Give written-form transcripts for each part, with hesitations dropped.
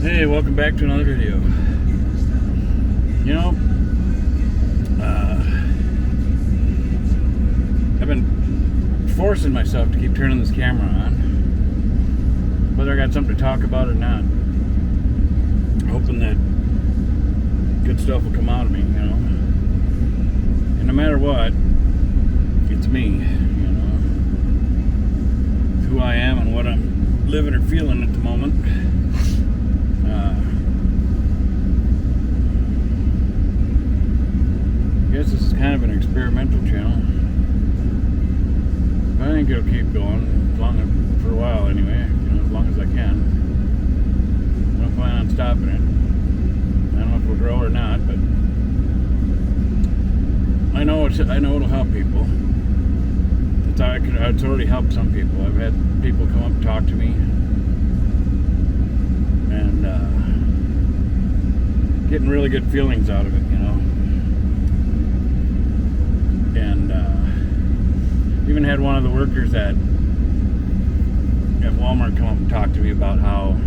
Hey, welcome back to another video. You know, I've been forcing myself to keep turning this camera on, whether I got something to talk about or not. Hoping that good stuff will come out of me, you know. And no matter what, it's me, you know. It's who I am and what I'm living or feeling at the moment. I guess this is kind of an experimental channel. I think it'll keep going for a while anyway, you know, as long as I can. I don't plan on stopping it. I don't know if it'll grow or not, but I know it'll help people. It's already helped some people. I've had people come up and talk to me, and getting really good feelings out of it, you know. And even had one of the workers at Walmart come up and talk to me about how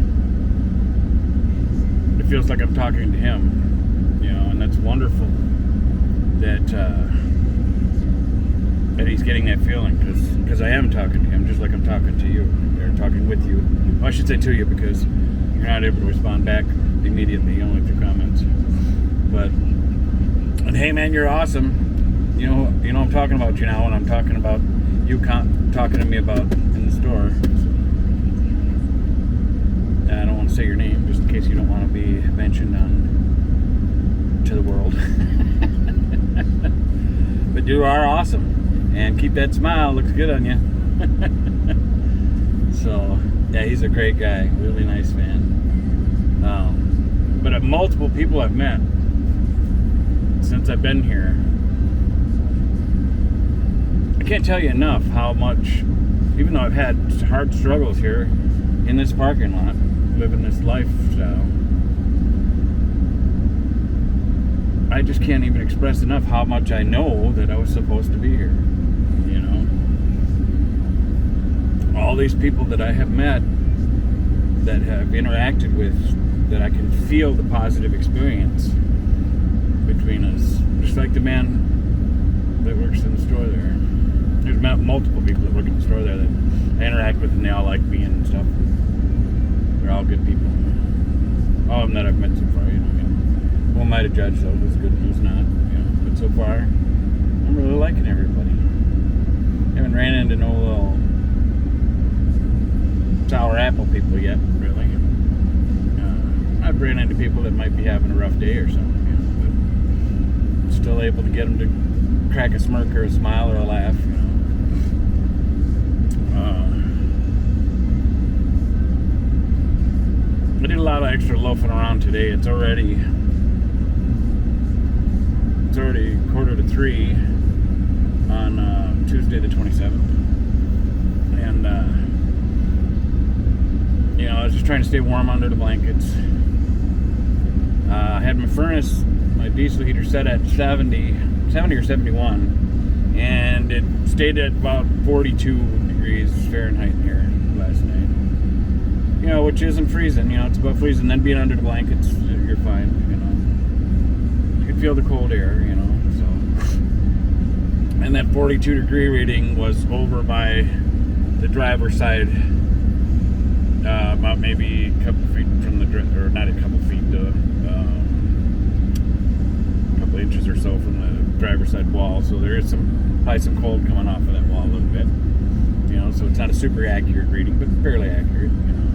it feels like I'm talking to him, you know, and that's wonderful that he's getting that feeling, because I am talking to him just like I'm talking to you, or talking with you. Well, I should say to you, because you're not able to respond back immediately, only through comments. And hey man, you're awesome. You know I'm talking about you now, and I'm talking about you talking to me about in the store. I don't want to say your name, just in case you don't want to be mentioned to the world. But you are awesome, and keep that smile. Looks good on you. So yeah, he's a great guy, really nice man. But multiple people I've met since I've been here. I can't tell you enough how much, even though I've had hard struggles here in this parking lot, living this lifestyle, I just can't even express enough how much I know that I was supposed to be here, you know. All these people that I have met, that have interacted with, that I can feel the positive experience between us, just like the man that works in the store there. There's multiple people that work in the store there that I interact with, and they all like me and stuff. They're all good people. All of them that I've met so far, you know. Who am I to judge, though, who's good and who's not, you know. But so far, I'm really liking everybody. I haven't ran into no little sour apple people yet, really. I've ran into people that might be having a rough day or something, you know, but still able to get them to crack a smirk or a smile or a laugh, you know. I did a lot of extra loafing around today. It's already 2:45 on Tuesday the 27th, and you know, I was just trying to stay warm under the blankets. I had my furnace, my diesel heater set at 70 or 71, and it stayed at about 42 degrees Fahrenheit here last night. You know, which isn't freezing, you know, it's above freezing. Then being under the blankets, you're fine, you know. You can feel the cold air, you know, so. And that 42 degree reading was over by the driver's side, about maybe a couple feet from the, or not a couple feet, a couple inches or so from the driver's side wall. So there is probably some cold coming off of that wall a little bit, you know. So it's not a super accurate reading, but fairly accurate, you know.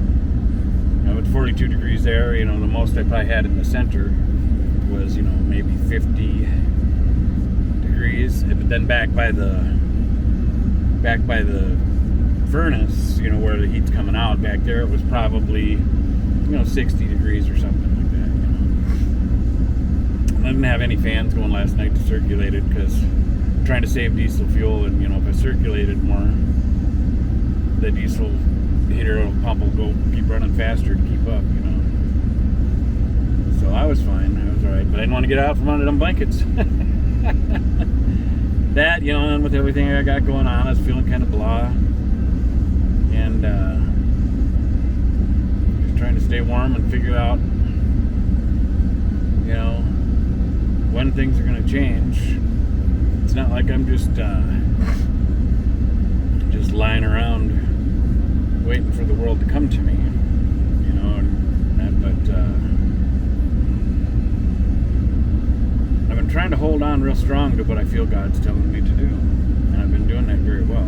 You know, with 42 degrees there, you know, the most I probably had in the center was, you know, maybe 50 degrees. But then back by the furnace, you know, where the heat's coming out, back there it was probably, you know, 60 degrees or something like that, you know. I didn't have any fans going last night to circulate it, because I'm trying to save diesel fuel, and, you know, if I circulated more, the diesel heater pump will keep running faster to keep up, you know. So I was fine, I was alright, but I didn't want to get out from under them blankets. That, you know, and with everything I got going on, I was feeling kind of blah, and just trying to stay warm and figure out, when things are going to change. It's not like I'm just lying around waiting for the world to come to me, but I've been trying to hold on real strong to what I feel God's telling me to do, and I've been doing that very well.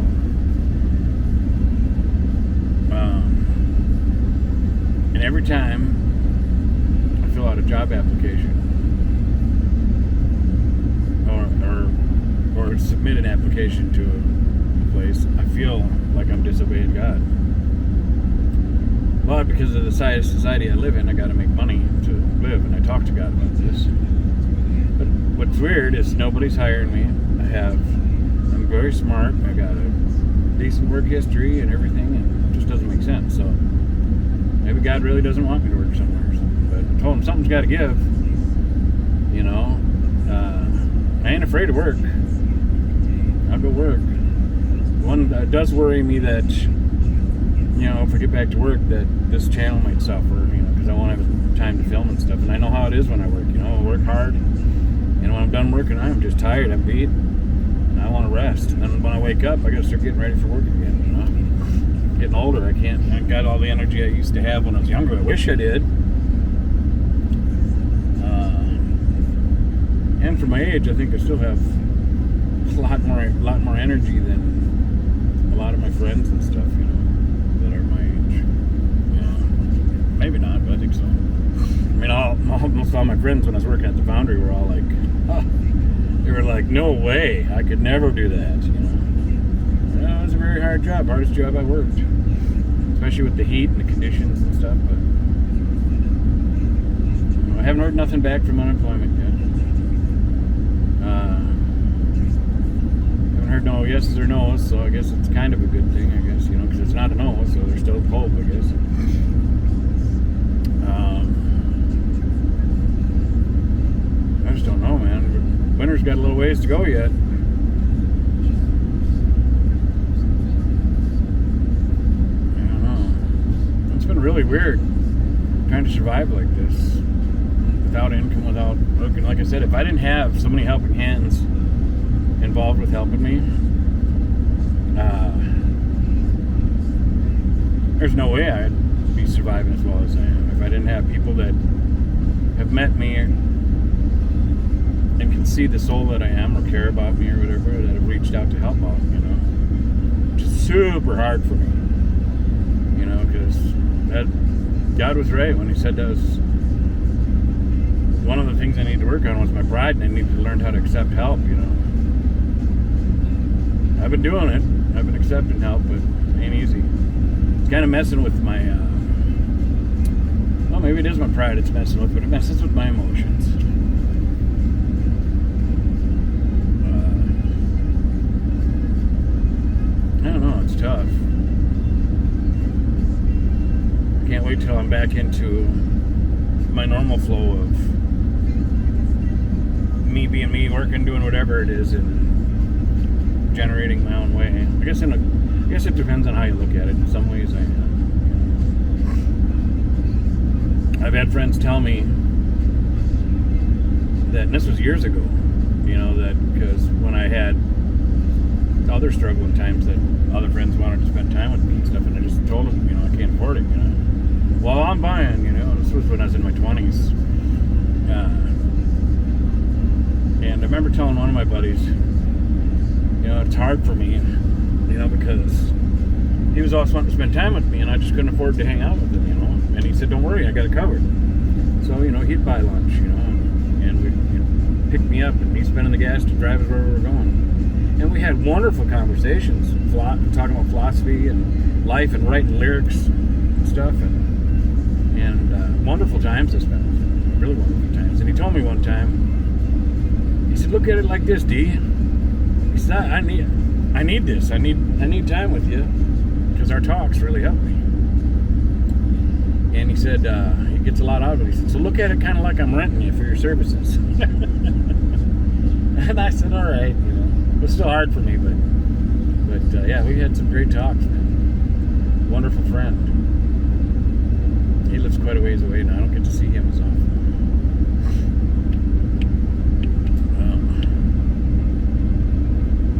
And every time I fill out a job application or submit an application to a place, I feel like I'm disobeying God. But because of the society I live in, I got to make money to live, and I talk to God about this. But what's weird is nobody's hiring me. I'm very smart. I got a decent work history and everything, and it just doesn't make sense. So maybe God really doesn't want me to work somewhere. But I told him something's got to give. I ain't afraid to work. I'll go work. One that does worry me that, if I get back to work, that this channel might suffer, because I won't have time to film and stuff. And I know how it is when I work. I work hard. And when I'm done working, I'm just tired. I'm beat. And I want to rest. And then when I wake up, I got to start getting ready for work again. Getting older, I got all the energy I used to have when I was younger. I wish I did. And for my age, I think I still have a lot more energy than a lot of my friends and stuff, that are my age. Yeah. Maybe not, but I think so. Almost all my friends when I was working at the foundry were all like, they were like, no way, I could never do that, It was a very hard job, hardest job I worked. Especially with the heat and the conditions and stuff, but I haven't heard nothing back from unemployment yet. Haven't heard no yeses or no's, so I guess it's kind of a good thing, because it's not a no, so there's still hope, I guess. I just don't know, man. Winter's got a little ways to go yet. I don't know. It's been really weird trying to survive like this. Without income, without working. Like I said, if I didn't have so many helping hands involved with helping me, there's no way I'd be surviving as well as I am. If I didn't have people that have met me and can see the soul that I am or care about me or whatever, that have reached out to help out, which is super hard for me, because God was right when he said that was one of the things I need to work on was my pride, and I need to learn how to accept help, I've been doing it. I've been accepting help, but it ain't easy. It's kind of messing with my, well, maybe it is my pride it's messing with, but it messes with my emotions. I don't know, it's tough. I can't wait till I'm back into my normal flow of me being me, working, doing whatever it is, and generating my own way. I guess it depends on how you look at it. In some ways, I've had friends tell me that, and this was years ago, that because when I had other struggling times, that other friends wanted to spend time with me and stuff, and I just told them, I can't afford it, Well, I'm buying, this was when I was in my 20s. And I remember telling one of my buddies, it's hard for me, because he was always wanting to spend time with me, and I just couldn't afford to hang out with him, And he said, don't worry, I got it covered. So, he'd buy lunch, and we'd pick me up, and he'd spending the gas to drive us where we were going. And we had wonderful conversations, talking about philosophy and life and writing lyrics and stuff, and wonderful times I spent with him, really wonderful times. And he told me one time, he said, look at it like this, D. He said, I need this. I need time with you, because our talks really help me. And he said, he gets a lot out of it. He said, so look at it kind of like I'm renting you for your services. And I said, all right, it was still hard for me, but yeah, we had some great talks, man. Wonderful friend. he lives quite a ways away now. I don't get to see him as often.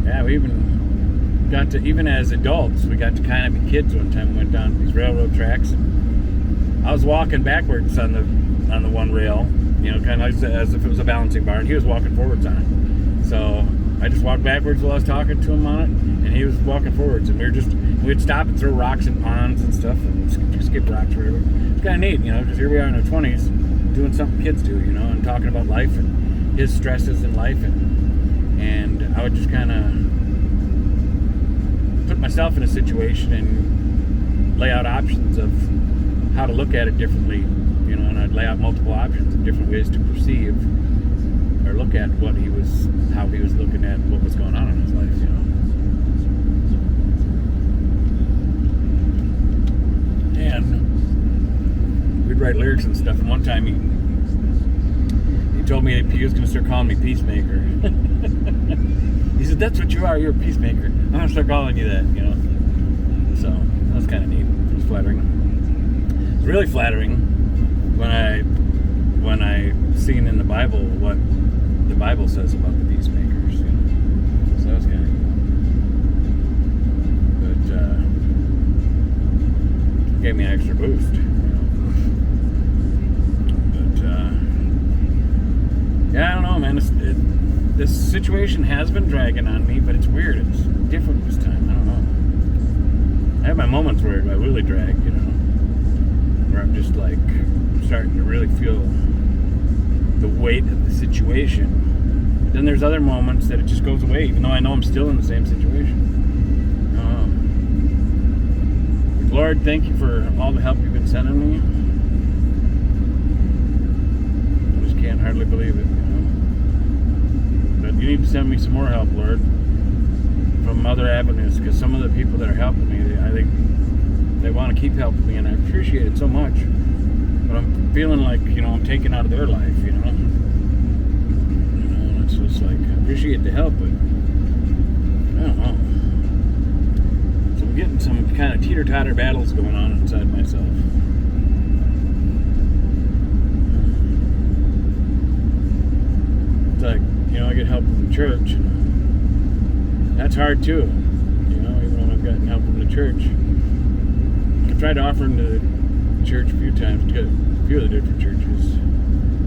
Yeah, we even got to, even as adults, we got to kind of be kids one time. We went down these railroad tracks. I was walking backwards on the one rail, kind of as if it was a balancing bar, and he was walking forwards on it. So I just walked backwards while I was talking to him on it, and he was walking forwards, and we'd stop and throw rocks in ponds and stuff, and skip rocks or whatever. It's kind of neat, because here we are in our 20s, doing something kids do, and talking about life and his stresses in life, and I would just kind of put myself in a situation and lay out options of how to look at it differently, and I'd lay out multiple options of different ways to perceive or look at how he was looking at what was going on in his life, And we'd write lyrics and stuff, and one time he told me he was going to start calling me Peacemaker. He said, "That's what you are, you're a peacemaker. I'm going to start calling you that," So that was kind of neat. It was flattering. It was really flattering when I seen in the Bible what the Bible says about the peacemakers, So that was kind of cool. But gave me an extra boost, But yeah, I don't know, man. This situation has been dragging on me, but it's weird. It's different this time. I don't know. I have my moments where I really drag, where I'm just like starting to really feel the weight of the situation. Then there's other moments that it just goes away, even though I know I'm still in the same situation. Lord, thank you for all the help you've been sending me. I just can't hardly believe it, But you need to send me some more help, Lord, from other avenues, because some of the people that are helping me, I think they want to keep helping me, and I appreciate it so much. But I'm feeling like, I'm taken out of their life, And it's just like, I appreciate the help, but I don't know. So I'm getting some kind of teeter-totter battles going on inside myself. It's like, I get help from the church, and that's hard too, even when I've gotten help from the church. I've tried offering to the church a few times, to a few of the different churches.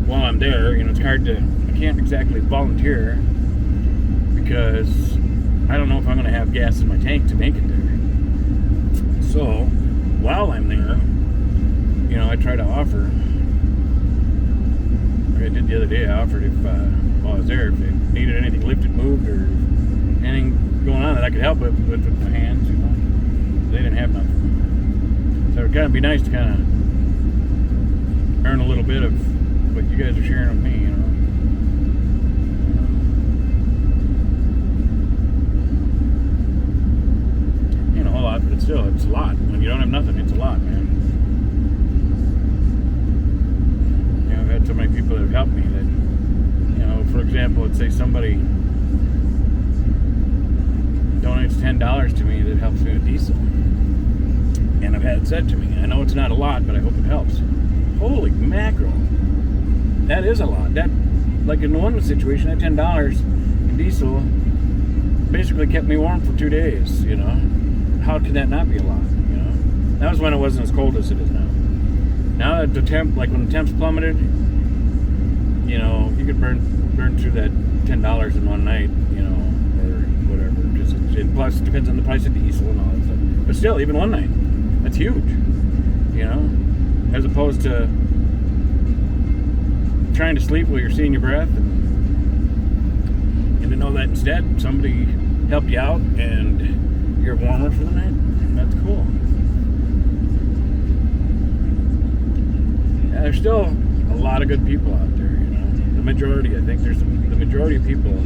While I'm there, it's hard I can't exactly volunteer because I don't know if I'm going to have gas in my tank to make it there. So, while I'm there, I try to offer. Like I did the other day, I offered while I was there, if they needed anything lifted, moved, or anything going on that I could help with my hands, They didn't have nothing. So it would kind of be nice to kind of earn a little bit of what you guys are sharing with me, Ain't a whole lot, but still, it's a lot. When you don't have nothing, it's a lot, man. I've had so many people that have helped me that, for example, let's say somebody donates $10 to me that helps me with diesel. And I've had it said to me, I know it's not a lot, but I hope it helps. Holy mackerel. That is a lot. That, like in the one situation, that $10 in diesel basically kept me warm for 2 days, How could that not be a lot, That was when it wasn't as cold as it is now. Now that the temp, like when the temps plummeted, you could burn through that $10 in one night, or whatever. And plus, it depends on the price of diesel and all that stuff. But still, even one night, that's huge, as opposed to trying to sleep while you're seeing your breath, and to know that instead somebody helped you out and you're warmer for the night. That's cool. Yeah, there's still a lot of good people out there, The majority, I think the majority of people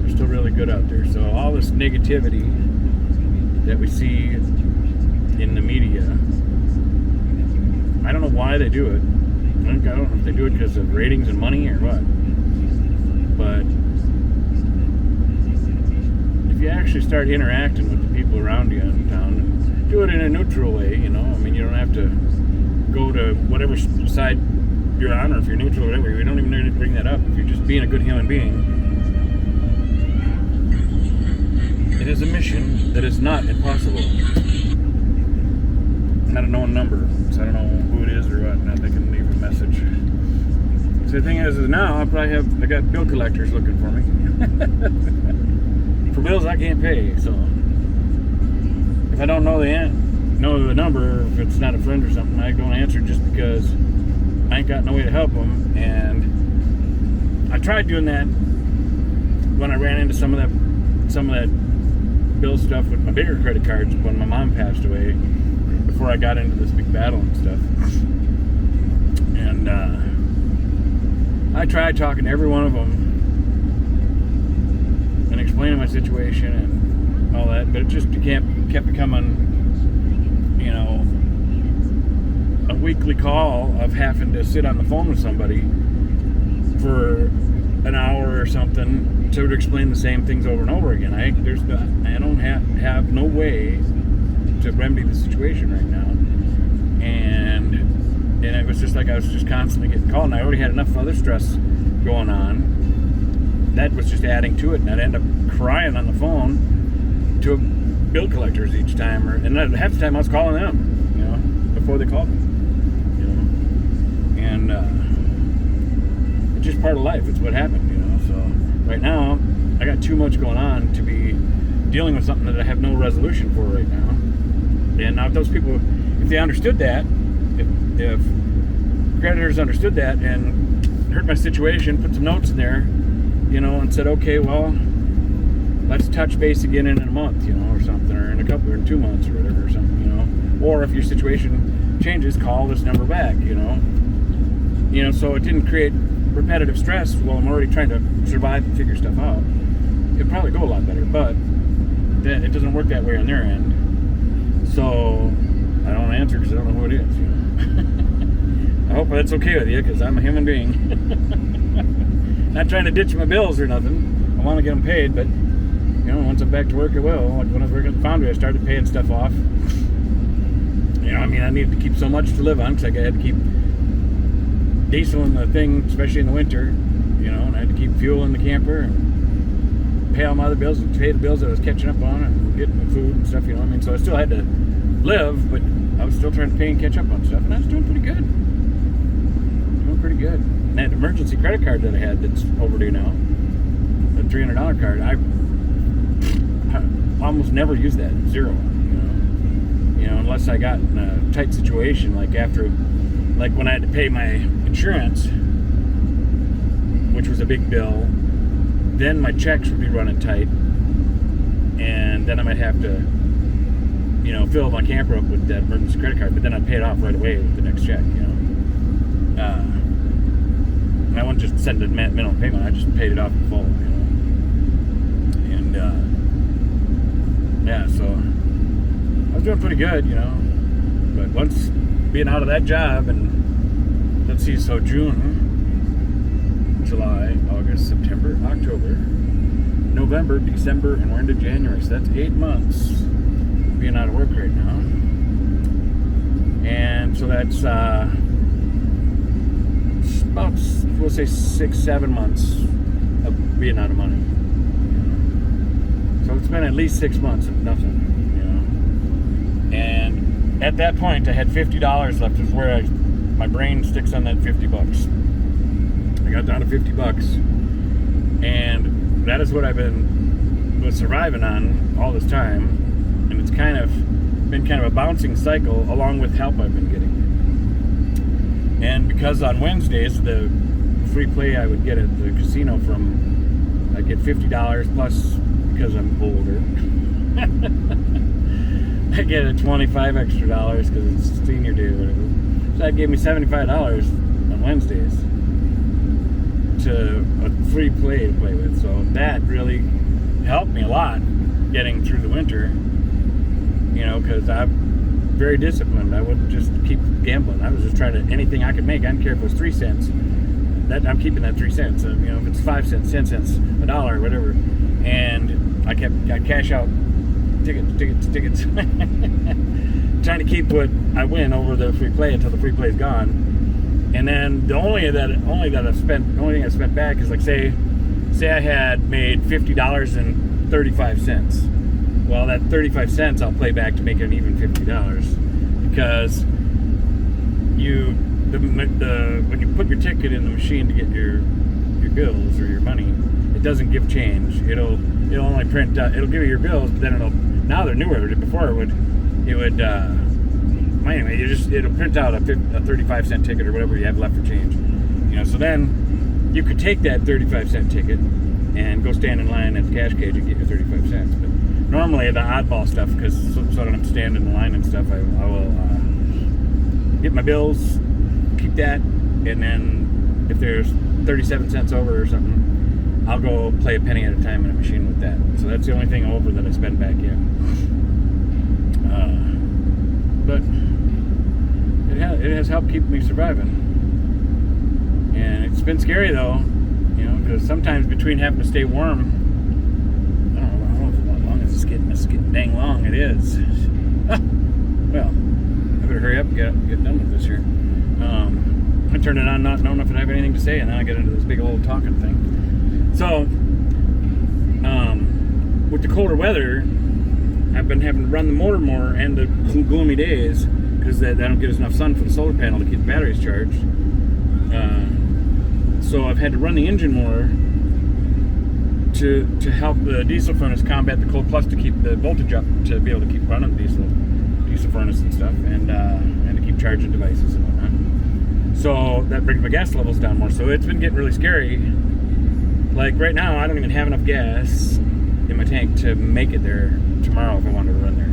are still really good out there. So all this negativity that we see in the media, I don't know why they do it. I don't know if they do it because of ratings and money or what. But if you actually start interacting with the people around you in town, do it in a neutral way, you don't have to go to whatever side you're on, or if you're neutral or whatever, we don't even need to bring that up. If you're just being a good human being, it is a mission that is not impossible. I'm not a known number, so I don't know who it is or what. Not they can leave a message. So the thing is now I got bill collectors looking for me for bills I can't pay. So if I don't know the number, if it's not a friend or something, I don't answer just because I ain't got no way to help them. And I tried doing that when I ran into some of that bill stuff with my bigger credit cards when my mom passed away, before I got into this big battle and stuff. And I tried talking to every one of them and explaining my situation and all that, but it just kept becoming, a weekly call of having to sit on the phone with somebody for an hour or something to explain the same things over and over again. I don't have no way to remedy the situation right now, and it was just like I was just constantly getting called, and I already had enough other stress going on. That was just adding to it, and I'd end up crying on the phone to bill collectors each time, and half the time I was calling them, before they called me, and it's just part of life. It's what happened, So right now, I got too much going on to be dealing with something that I have no resolution for right now. And now, if those people, if they understood that, if creditors understood that and heard my situation, put some notes in there, and said, okay, well, let's touch base again in a month, or something, or in 2 months or whatever, or something, or if your situation changes, call this number back, so it didn't create repetitive stress while I'm already trying to survive and figure stuff out. It'd probably go a lot better, but then it doesn't work that way on their end. So I don't answer because I don't know who it is. I hope that's okay with you, because I'm a human being. Not trying to ditch my bills or nothing. I want to get them paid, but once I'm back to work, I will. Like when I was working at the foundry, I started paying stuff off. I needed to keep so much to live on, because I had to keep diesel in the thing, especially in the winter. And I had to keep fuel in the camper and pay all my other bills, and pay the bills that I was catching up on, and getting food and stuff. So I still had to live, but I was still trying to pay and catch up on stuff, and I was doing pretty good. And that emergency credit card that I had that's overdue now, the $300 card, I almost never use that. Zero. Unless I got in a tight situation, like when I had to pay my insurance, which was a big bill, then my checks would be running tight, and then I might have to, fill my camper up with that emergency credit card, but then I'd pay it off right away with the next check, and I wouldn't just send a minimum payment, I just paid it off in full, and so I was doing pretty good, but once being out of that job, and let's see, so June, July, August, September, October, November, December, and we're into January, so that's 8 months being out of work right now. And so that's about, we'll say 6-7 months of being out of money. So it's been at least 6 months of nothing, And at that point, I had $50 left, is where my brain sticks on that $50. I got down to $50, and that is what I've been surviving on all this time, and it's been kind of a bouncing cycle along with help I've been getting. And because on Wednesdays the free play I would get at the casino I get $50 plus, because I'm older. I get a $25 extra because it's senior day or whatever. So that gave me $75 on Wednesdays to a free play to play with. So that really helped me a lot getting through the winter, because I'm very disciplined. I wouldn't just keep gambling. I was just trying to, anything I could make. I didn't care if it was 3 cents. That I'm keeping that 3 cents. If it's 5 cents, 10 cents, $1, whatever. And I cash out tickets. trying to keep what I win over the free play until the free play's gone. And then the only thing I spent back is like say I had made $50.35. Well, that 35 cents I'll play back to make an even $50 because when you put your ticket in the machine to get your bills or your money, it doesn't give change. It'll only print. It'll give you your bills, but then now they're newer. Before it would. Anyway, it'll print out a 35-cent ticket or whatever you have left for change. So then you could take that 35-cent ticket and go stand in line at the cash cage and get your 35 cents. But normally the oddball stuff, because so I don't have to stand in the line and stuff, I will get my bills, keep that, and then if there's 37 cents over or something, I'll go play a penny at a time in a machine with that. So that's the only thing over that I spend back in. But it has helped keep me surviving. And it's been scary though, because sometimes between having to stay warm, I don't know how long is this getting. It's getting dang long. It is. Well, I better hurry up and get done with this here. I turned it on not knowing if I'd have anything to say, and then I get into this big old talking thing. So, with the colder weather, I've been having to run the motor more and the gloomy days because I don't get enough sun for the solar panel to keep the batteries charged. So I've had to run the engine more to help the diesel furnace combat the cold plus to keep the voltage up to be able to keep running the diesel furnace and stuff, and to keep charging devices and whatnot. So that brings my gas levels down more. So it's been getting really scary. Like right now, I don't even have enough gas in my tank to make it there tomorrow if I wanted to run there.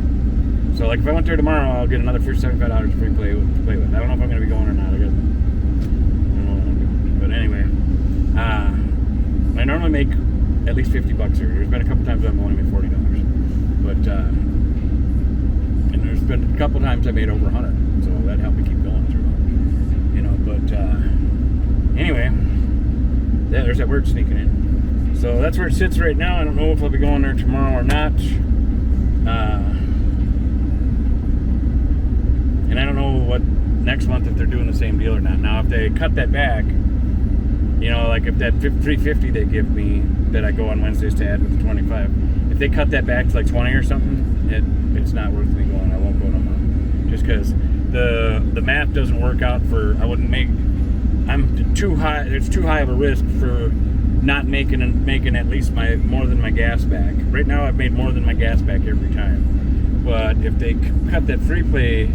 So like if I went there tomorrow, I'll get another $75 free play with. I don't know if I'm going to be going or not. I don't know what I'm doing. But anyway, I normally make at least $50 here. There's been a couple times I've only made $40, but and there's been a couple times I made over 100. So that helped me keep going through. But anyway, there's that word sneaking in. So that's where it sits right now. I don't know if I'll be going there tomorrow or not. And I don't know what next month if they're doing the same deal or not. Now, if they cut that back, like if that $3.50 they give me that I go on Wednesdays to add with the 25, if they cut that back to like 20 or something, it's not worth me going. I won't go no more. Just because the math doesn't work out for. I'm too high. It's too high of a risk for not making at least more than my gas back. Right now, I've made more than my gas back every time. But if they cut that free play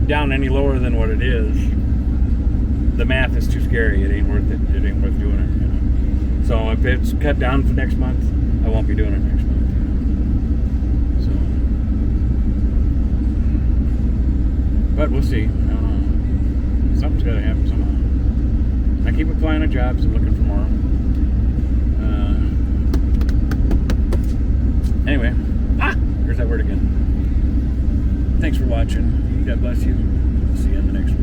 down any lower than what it is, the math is too scary. It ain't worth it. It ain't worth doing it. So if it's cut down for next month, I won't be doing it next month. But we'll see. I don't know. Something's got to happen somehow. I keep applying to jobs. I'm looking for more. Anyway, there's that word again. Thanks for watching. God bless you. See you in the next one.